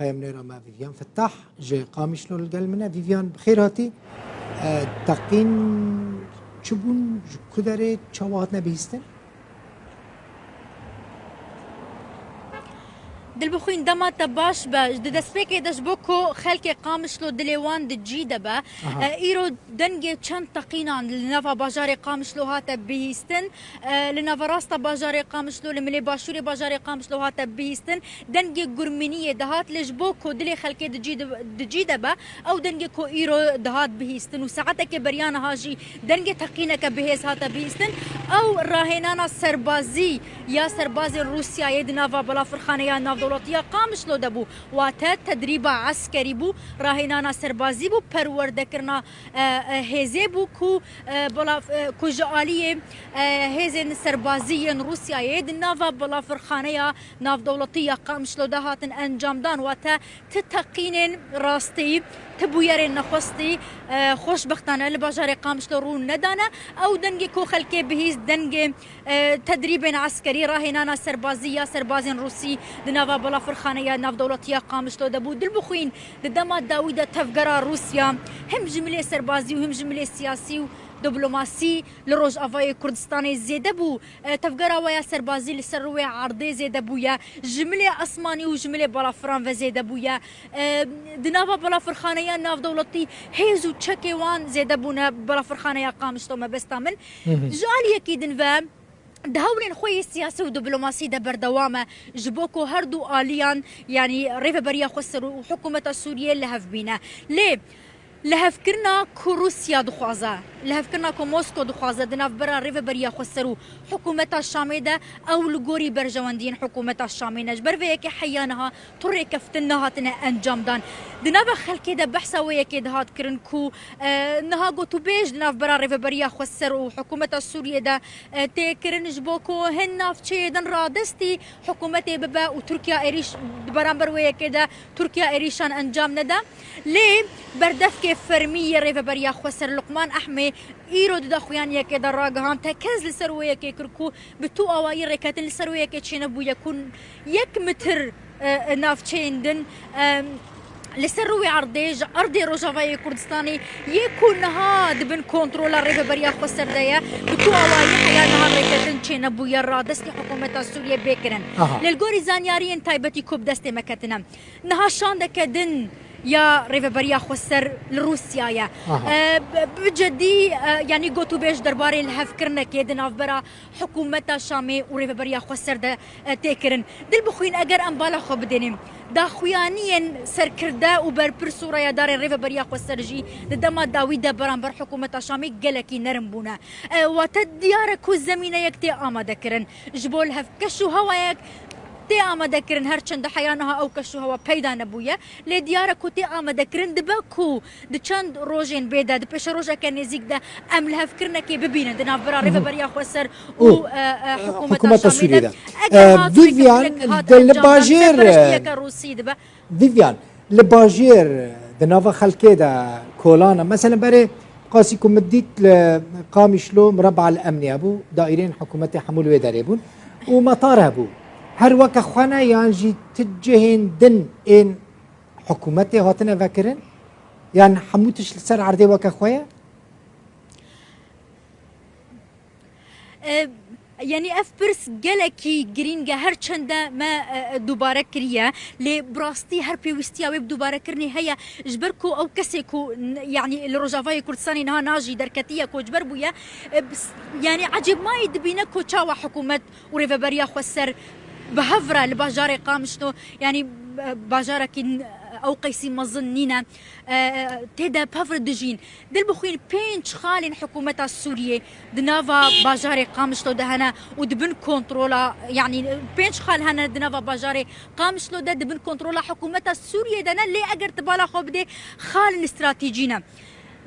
قيم ما فيفيان فتاح جي قامشلو القلمنا فيفيان بخير هاتي تقين چبون كدري چواتنا بيستن دل بخوين دما تباش باش دسبيكي دش بوكو خلكي قامشلو دليوان دجيدة با ايرو دنجي چند تقينان لنفا باجاري قامشلو هاتا بيستن لنفا راستا باجاري قامشلو لملي باشوري باجاري قامشلو هاتا بيستن دنجي قرمينية دهات لش بوكو دلي خلكي دجيدة با او دنجي كو ايرو دهات بيستن وساعتك بريانا هاجي دنجي تقينك بهيس هاتا بيستن او راهنانا سربازي يا سربازي روسيا يد نافا بلا فرخانة يا ناف دولتيا قامشلو دبو واتا تدريب عسكري بو راهنانا سربازي بو پروردكرنا هزي بو كو بلا كو جاليه هزن سربازي روسيا يد نافا بلا فرخانه يا ناف دولتيا قامشلو دهاتن انجام دان واتا تتقين راستي تبويرين نخستي خوشبختانه لباجاري قامشلو رو ندانا او دنگي كو خلكي بهيز دنگي تدريب عسكري راهنانا سربازيه سربازين روسي دنافا بلا فرخانه يا ناف دولتيا قامشلو دبو دل بخوين دما داويدا تفقرا روسيا هم جمله سربازي وهم جمله سياسي دبلوماسي لروج افاي كردستاني زيده بو تفقرا ويا سربازي لسروي عرضي زيده بويا جمله اسماني وجمله بلا فران زيده بويا دنافا بلا فرخانه يا ناف دولتي هيزو تشكيوان زيده بونا بلا فرخانه يا قامشلو ما بستامن جاليه كيدن فام دهولين خوي السياسي ودبلوماسي ده بردوامه جبوكو هردو آليان يعني ريفا بريا خسر وحكومة السورية اللي هف بينا ليه؟ لهفكرنا كو روسيا دخوازه لهفكرنا كو موسكو دخوازه دناف برا ريفا بريا خسرو حكومة الشامي ده او لغوري برجواندين حكومة الشامي نجبر فيكي حيانها طري كفتنها تنا انجام دان دناف خلكي ده بحثا ويكي دهات كرن كو نها قوتو بيج دناف برا ريفا بريا خسرو حكومة السورية ده تكرن جبوكو هن نافشي دن رادستي حكومة ببا وتركيا ايريش برامبر ويكي ده تركيا ايريشان انجام ندا ليه بردفكي فرمية ريفا بريا خسر لقمان أحمي إيرو دا خوانيا كده راجعان تكز لسروية كيكركو بتو أواير ركاتن لسروية كتشينبو يكون يك متر نافشين دن لسروي عرضيج أرضي روجافاي كردستاني يكون هاد بن كنترول ريفا بريا خسر دايا بتو أواير حيا نهار ركاتن تشينبو يرا دستي حكومة السورية بيكرن للجوري زانيارين تايبتي كوب دستي مكاتنا نها شان كدن يا ريفا بريا خسر لروسيا يا بجدي يعني قوتو بيش درباري الهفكرنا كيدنا برا حكومة الشامي وريفا بريا خسر ده تيكرن دل بخوين اگر انبالا خو بدينم دا خوانيين سركردا وبربر سورة يا دار ريفا بريا خسر جي دما داويدا برانبر حكومة الشامي قلكي نرم بونا وتديار كو زمينة يكتي آماده كرن جبول هفكشو هوايك تي آماده كرن هرچند حيانها او كشو هوا پیدا نبويا لديارة كو تي آماده كرن دباكو دچند روجين بيدا دبش روجا كنزيك دا امل هفكرنا كي ببينا دنا برا ريفا بريا خسر و حكومة السورية دا فيفيان لباجير فيفيان لباجير دنافا خلكي دا كولانا مثلا بري قاسي كو مديت قامشلو مربع الامني ابو دائرين حكومتي حمول ويداريبون ومطار ابو هر وقت خوانا يانجي تجهين دن ان حكومتي هاتنا فاكرين يعني حموتش لسر عردي وقت خويا يعني افبرس جلكي جرينجا هر چنده ما دوباره كريا لبراستي هر بيوستيا ويب دوباره كرني هيا جبركو او كسيكو يعني الروجافاي كردستاني نها ناجي دركتيه كو جبر بويا يعني عجب ما يدبينا كو تشاوا حكومه وريفا بريا خسر بهفرة لباجاري قامشتو يعني باجارك او قيسي مظنينا تدا بهفرة دجين دل بخوين بينش خالين حكومة السورية دنافا باجاري قامشتو دهنا ودبن كنترولا يعني بينش خال هنا دنافا باجاري قامشتو ده دبن كنترولا حكومة السورية دنا اللي اگر تبالا خبده خال الاستراتيجينا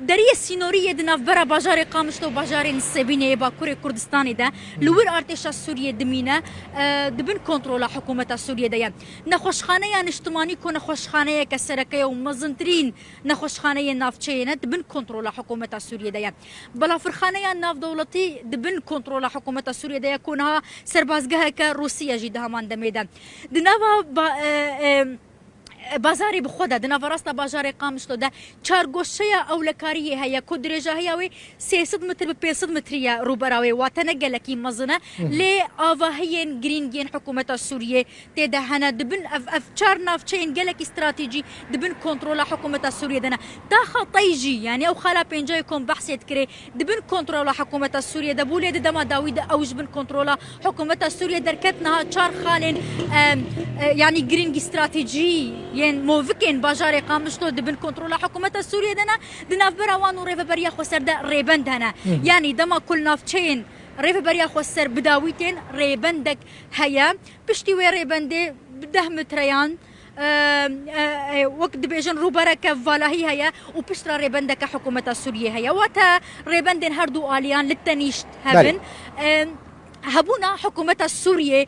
دريه السينوريه دناف برا باجاري قامشتو باجاري نسبينه با كوري كردستاني ده لور ارتشا سوريا دمينا دبن كنترولا حكومه السوريه ده نخوشخانه يعني اجتماعي كو نخوشخانه كسركه ومزنترين نخوشخانه نافچه دبن كنترولا حكومه السوريه ده بلا فرخانه ناف دولتي دبن كنترولا حكومه السوريه ده يكونها سربازگاه روسيا جدها من دميدا دناف بازاری بخوده دنا فراستا بازار قامشلو ده چارگوشیا اولکاری هيا کدرجه هيا وي 300 متر ب 500 متريه روبراوي واتنقلكي مزنه لي افاهين جرينجين حكومه السوريه تدا هنا دبن اف چار نافچين قالك استراتيجي دبن كنترول حكومه السوريه دنا تا خطيجي يعني او خلا بينجا يكون بحث يتكري دبن كنترول حكومه السوريه دبولي دما داوود اوج بن كنترول حكومه السوريه دركتنا چار خالين يعني جرينج استراتيجي ين موفكين باجاري قامشتو دبن كنترول حكومه السوريه دنا براوان وريف بريا خسر ده ريبند هنا يعني دما كل نافچين ريف بريا خسر بداويتين ريبندك هيا بشتي وي ريبندي بده متريان وقت بيجن روبرك فالاهي هيا وبشترى ريبندك حكومه السوريه هيا وتا ريبندن هردو اليان للتنيشت هبن هبونا حكومة السورية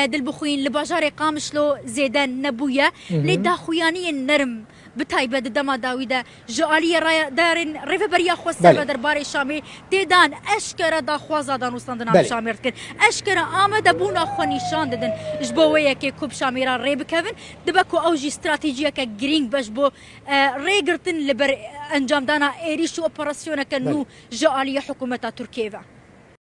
دلبخوين لباجاري قامشلو زيدان نبويا لدا خوياني نرم بتايبه دما داويدا جاليه رايا دارن ريف بريا خوسر درباري شامي تيدان اشكره دا خوازا دان وستاندنا شامير كن اشكره امد بونا خو نشان ددن جبويه كي كوب شاميرا ريب كيفن دبكو اوجي استراتيجيه كجرينج بشبو ريغرتن لبر انجام دانا ايريشو اوبراسيون كنو جاليه حكومه تركيا